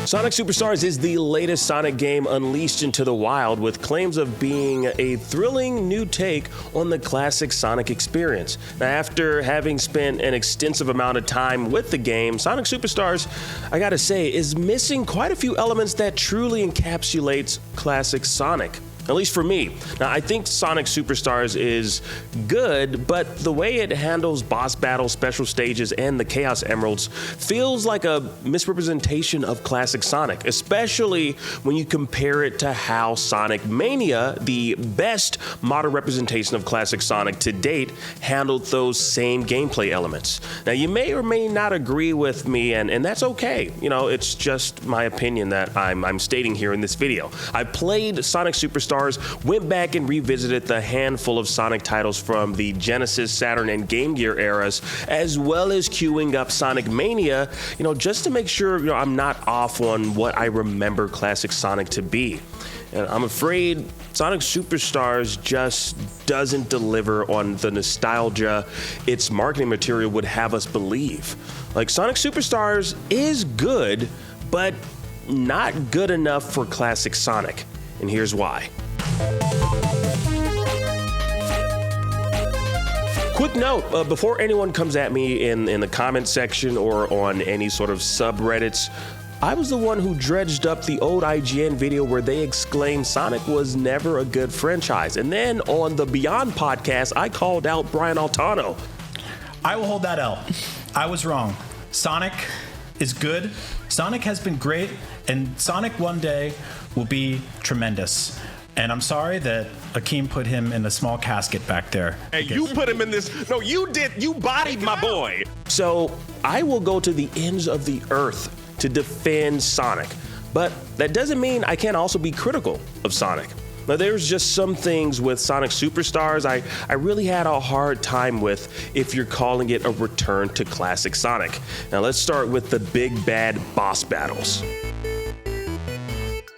Sonic Superstars is the latest Sonic game unleashed into the wild with claims of being a thrilling new take on the classic Sonic experience. Now, after having spent an extensive amount of time with the game, Sonic Superstars, I gotta say, is missing quite a few elements that truly encapsulates classic Sonic. At least for me. Now, I think Sonic Superstars is good, but the way it handles boss battles, special stages, and the Chaos Emeralds feels like a misrepresentation of classic Sonic, especially when you compare it to how Sonic Mania, the best modern representation of classic Sonic to date, handled those same gameplay elements. Now, you may or may not agree with me, and that's okay. You know, it's just my opinion that I'm stating here in this video. I played Sonic Superstars, went back and revisited the handful of Sonic titles from the Genesis, Saturn, and Game Gear eras, as well as queuing up Sonic Mania, just to make sure I'm not off on what I remember classic Sonic to be. And I'm afraid Sonic Superstars just doesn't deliver on the nostalgia its marketing material would have us believe. Like, Sonic Superstars is good, but not good enough for classic Sonic. And here's why. Quick note, before anyone comes at me in the comment section or on any sort of subreddits, I was the one who dredged up the old IGN video where they exclaimed Sonic was never a good franchise. And then on the Beyond podcast, I called out Brian Altano. I will hold that L. I was wrong. Sonic is good. Sonic has been great. And Sonic one day will be tremendous. And I'm sorry that Akeem put him in a small casket back there. Hey, you put him in this. No, you did. You bodied my boy. So I will go to the ends of the earth to defend Sonic. But that doesn't mean I can't also be critical of Sonic. Now, there's just some things with Sonic Superstars I really had a hard time with if you're calling it a return to classic Sonic. Now, let's start with the big bad boss battles.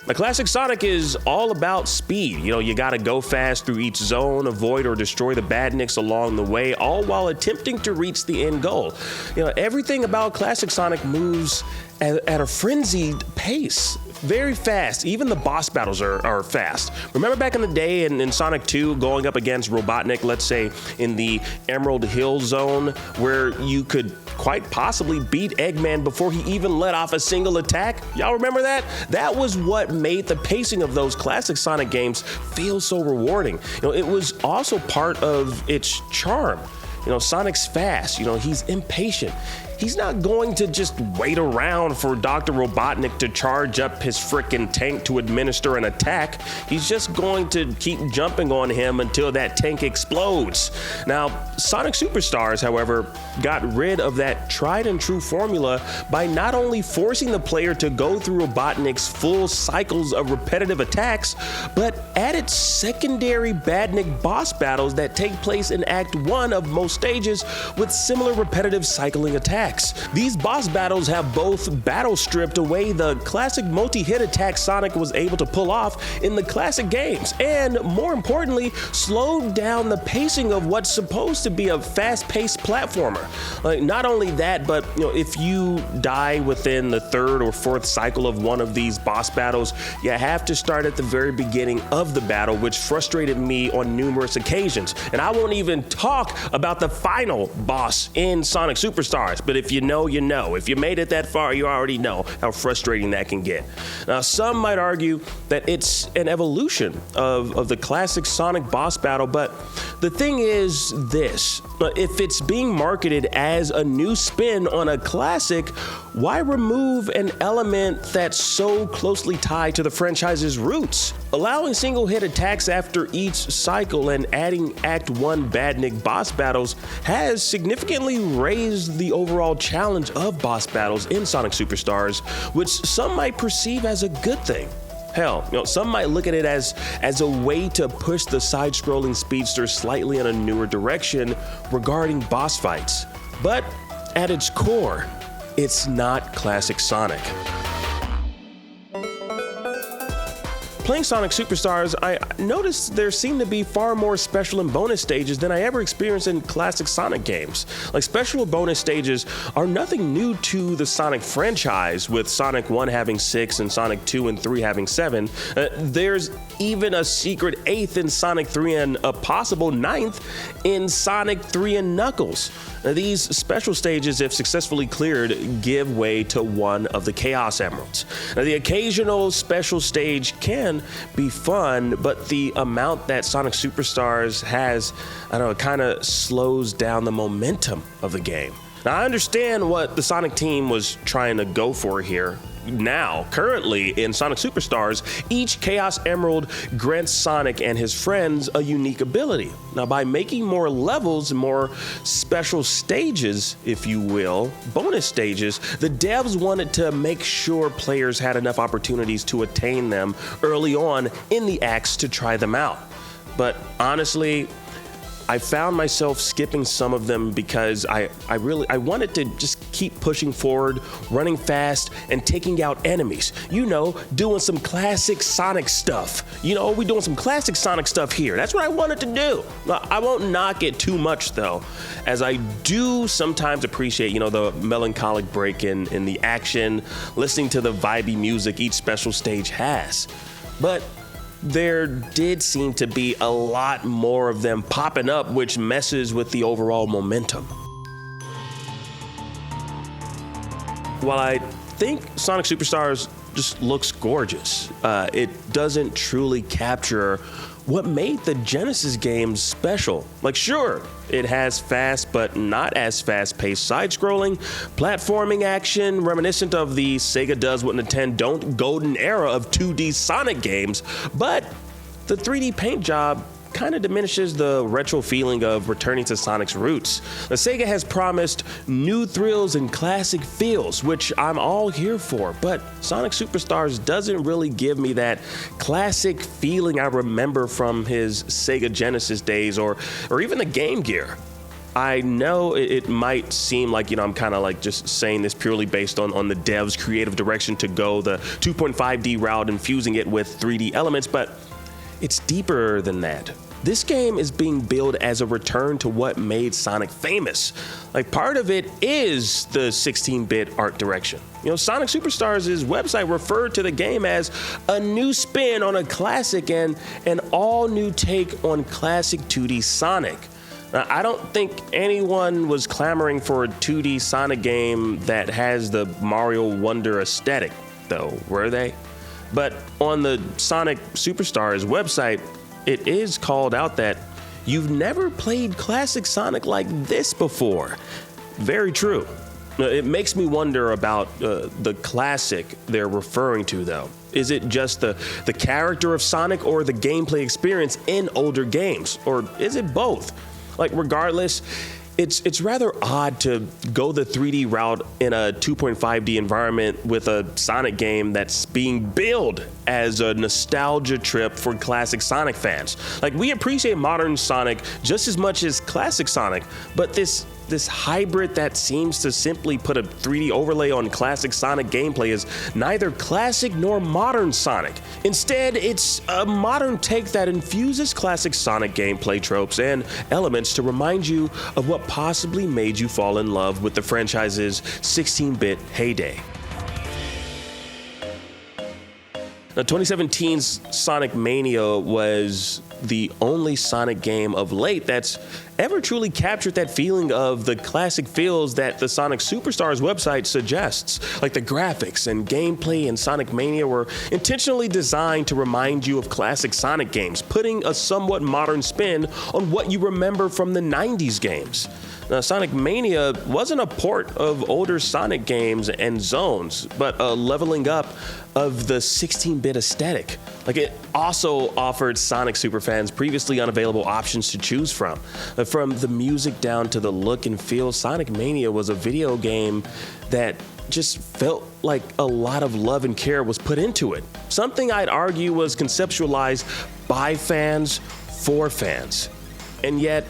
The classic Sonic is all about speed. You gotta go fast through each zone, avoid or destroy the badniks along the way, all while attempting to reach the end goal. Everything about classic Sonic moves at a frenzied pace. Very fast. Even the boss battles are fast. Remember back in the day in Sonic 2 going up against Robotnik, let's say in the Emerald Hill zone, where you could quite possibly beat Eggman before he even let off a single attack? Y'all remember that? That was what made the pacing of those classic Sonic games feel so rewarding. It was also part of its charm. Sonic's fast. He's impatient. He's not going to just wait around for Dr. Robotnik to charge up his frickin' tank to administer an attack. He's just going to keep jumping on him until that tank explodes. Now, Sonic Superstars, however, got rid of that tried and true formula by not only forcing the player to go through Robotnik's full cycles of repetitive attacks, but added secondary badnik boss battles that take place in Act 1 of most stages with similar repetitive cycling attacks. These boss battles have both battle stripped away the classic multi-hit attack Sonic was able to pull off in the classic games, and more importantly, slowed down the pacing of what's supposed to be a fast-paced platformer. Not only that, but if you die within the third or fourth cycle of one of these boss battles, you have to start at the very beginning of the battle, which frustrated me on numerous occasions. And I won't even talk about the final boss in Sonic Superstars, but if you know, you know. If you made it that far, you already know how frustrating that can get. Now, some might argue that it's an evolution of the classic Sonic boss battle, but the thing is this. If it's being marketed as a new spin on a classic, why remove an element that's so closely tied to the franchise's roots? Allowing single-hit attacks after each cycle and adding Act 1 badnik boss battles has significantly raised the overall challenge of boss battles in Sonic Superstars, which some might perceive as a good thing. Hell, some might look at it as a way to push the side-scrolling speedster slightly in a newer direction regarding boss fights. But at its core, it's not classic Sonic. Playing Sonic Superstars, I noticed there seemed to be far more special and bonus stages than I ever experienced in classic Sonic games. Like, special bonus stages are nothing new to the Sonic franchise, with Sonic 1 having 6 and Sonic 2 and 3 having 7. There's even a secret 8th in Sonic 3 and a possible 9th in Sonic 3 and Knuckles. These special stages, if successfully cleared, give way to one of the Chaos Emeralds. The occasional special stage can be fun, but the amount that Sonic Superstars has, it kind of slows down the momentum of the game. Now, I understand what the Sonic team was trying to go for here. Now, currently in Sonic Superstars, each Chaos Emerald grants Sonic and his friends a unique ability. Now, by making more levels, more special stages, if you will, bonus stages, the devs wanted to make sure players had enough opportunities to attain them early on in the acts to try them out. But honestly, I found myself skipping some of them because I wanted to just keep pushing forward, running fast, and taking out enemies. Doing some classic Sonic stuff. We're doing some classic Sonic stuff here. That's what I wanted to do. I won't knock it too much, though, as I do sometimes appreciate, the melancholic break in the action, listening to the vibey music each special stage has. But there did seem to be a lot more of them popping up, which messes with the overall momentum. While I think Sonic Superstars just looks gorgeous, it doesn't truly capture what made the Genesis games special. Like, sure, it has fast but not as fast-paced side-scrolling, platforming action reminiscent of the Sega does what Nintendo don't golden era of 2D Sonic games, but the 3D paint job kind of diminishes the retro feeling of returning to Sonic's roots. The Sega has promised new thrills and classic feels, which I'm all here for, but Sonic Superstars doesn't really give me that classic feeling I remember from his Sega Genesis days or even the Game Gear. I know it might seem like, I'm kind of like just saying this purely based on the devs' creative direction to go the 2.5D route, infusing it with 3D elements, but it's deeper than that. This game is being billed as a return to what made Sonic famous. Like, part of it is the 16-bit art direction. Sonic Superstars' website referred to the game as a new spin on a classic and an all-new take on classic 2D Sonic. Now, I don't think anyone was clamoring for a 2D Sonic game that has the Mario Wonder aesthetic, though, were they? But on the Sonic Superstars website, it is called out that you've never played classic Sonic like this before. Very true. It makes me wonder about the classic they're referring to, though. Is it just the character of Sonic or the gameplay experience in older games? Or is it both? Like, regardless, it's rather odd to go the 3D route in a 2.5D environment with a Sonic game that's being billed as a nostalgia trip for classic Sonic fans. Like, we appreciate modern Sonic just as much as classic Sonic, but this hybrid that seems to simply put a 3D overlay on classic Sonic gameplay is neither classic nor modern Sonic. Instead, it's a modern take that infuses classic Sonic gameplay tropes and elements to remind you of what possibly made you fall in love with the franchise's 16-bit heyday. Now, 2017's Sonic Mania was the only Sonic game of late that's ever truly captured that feeling of the classic feels that the Sonic Superstars website suggests. Like, the graphics and gameplay in Sonic Mania were intentionally designed to remind you of classic Sonic games, putting a somewhat modern spin on what you remember from the 90s games. Now, Sonic Mania wasn't a port of older Sonic games and zones, but a leveling up of the 16-bit aesthetic. Like, it also offered Sonic superfans previously unavailable options to choose from. From the music down to the look and feel, Sonic Mania was a video game that just felt like a lot of love and care was put into it. Something I'd argue was conceptualized by fans for fans. And yet,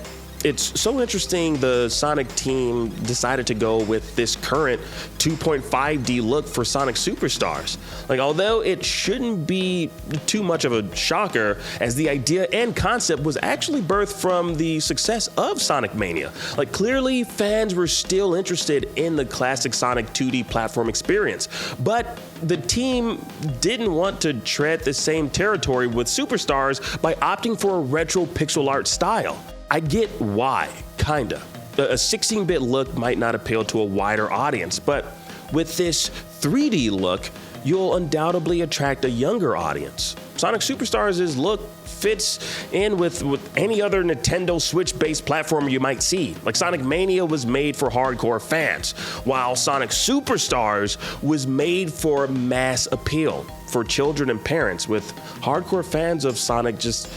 it's so interesting the Sonic team decided to go with this current 2.5D look for Sonic Superstars. Like, although it shouldn't be too much of a shocker, as the idea and concept was actually birthed from the success of Sonic Mania. Like, clearly fans were still interested in the classic Sonic 2D platform experience, but the team didn't want to tread the same territory with Superstars by opting for a retro pixel art style. I get why, kinda. A 16-bit look might not appeal to a wider audience, but with this 3D look, you'll undoubtedly attract a younger audience. Sonic Superstars' look fits in with any other Nintendo Switch-based platform you might see. Like, Sonic Mania was made for hardcore fans, while Sonic Superstars was made for mass appeal for children and parents, with hardcore fans of Sonic just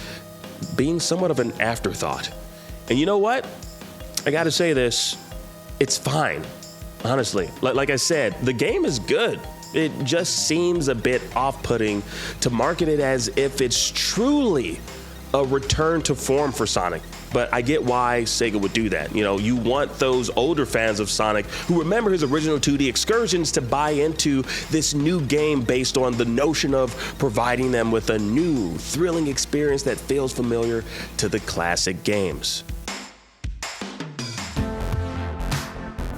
being somewhat of an afterthought. And you know what? I gotta say this, it's fine, honestly. Like I said, the game is good. It just seems a bit off-putting to market it as if it's truly a return to form for Sonic. But I get why Sega would do that. You know, you want those older fans of Sonic who remember his original 2D excursions to buy into this new game based on the notion of providing them with a new, thrilling experience that feels familiar to the classic games.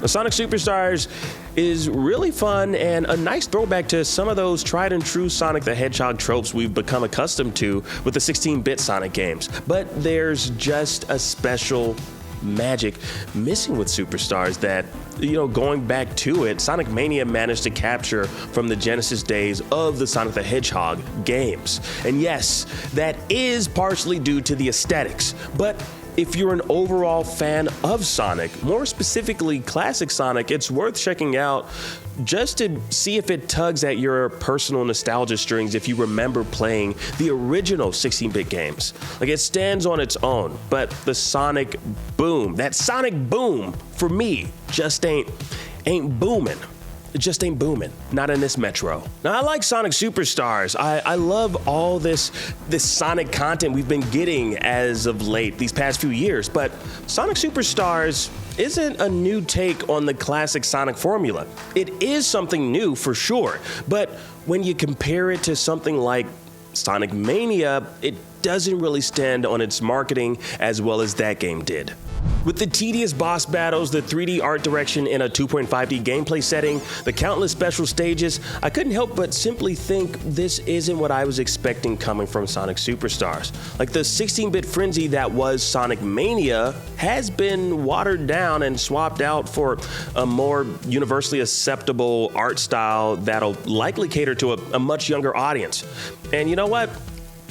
The Sonic Superstars is really fun and a nice throwback to some of those tried and true Sonic the Hedgehog tropes we've become accustomed to with the 16-bit Sonic games. But there's just a special magic missing with Superstars that, you know, going back to it, Sonic Mania managed to capture from the Genesis days of the Sonic the Hedgehog games. And yes, that is partially due to the aesthetics, but if you're an overall fan of Sonic, more specifically classic Sonic, it's worth checking out just to see if it tugs at your personal nostalgia strings if you remember playing the original 16-bit games. Like, it stands on its own, but the Sonic boom, that Sonic boom, for me, just ain't booming. It just ain't booming. Not in this metro. Now, I like Sonic Superstars. I love all this Sonic content we've been getting as of late, these past few years, but Sonic Superstars isn't a new take on the classic Sonic formula. It is something new for sure, but when you compare it to something like Sonic Mania, it doesn't really stand on its marketing as well as that game did. With the tedious boss battles, the 3D art direction in a 2.5D gameplay setting, the countless special stages, I couldn't help but simply think this isn't what I was expecting coming from Sonic Superstars. Like, the 16-bit frenzy that was Sonic Mania has been watered down and swapped out for a more universally acceptable art style that'll likely cater to a much younger audience. And you know what?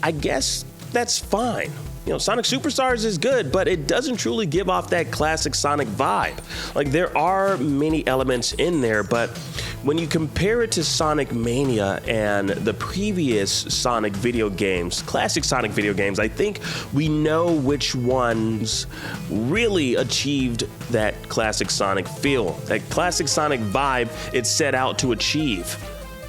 I guess that's fine. You know, Sonic Superstars is good, but it doesn't truly give off that classic Sonic vibe. Like, there are many elements in there, but when you compare it to Sonic Mania and the previous Sonic video games, classic Sonic video games, I think we know which ones really achieved that classic Sonic feel, that classic Sonic vibe it set out to achieve.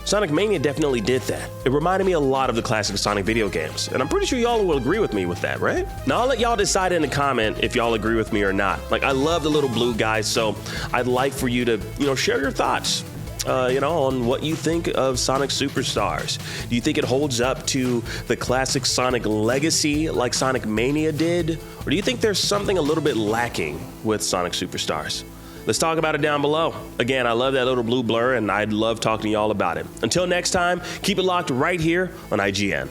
Sonic Mania definitely did that. It reminded me a lot of the classic Sonic video games, and I'm pretty sure y'all will agree with me with that, right? Now, I'll let y'all decide in the comment if y'all agree with me or not. Like, I love the little blue guy, so I'd like for you to, share your thoughts, on what you think of Sonic Superstars. Do you think it holds up to the classic Sonic legacy like Sonic Mania did? Or do you think there's something a little bit lacking with Sonic Superstars? Let's talk about it down below. Again, I love that little blue blur, and I'd love talking to y'all about it. Until next time, keep it locked right here on IGN.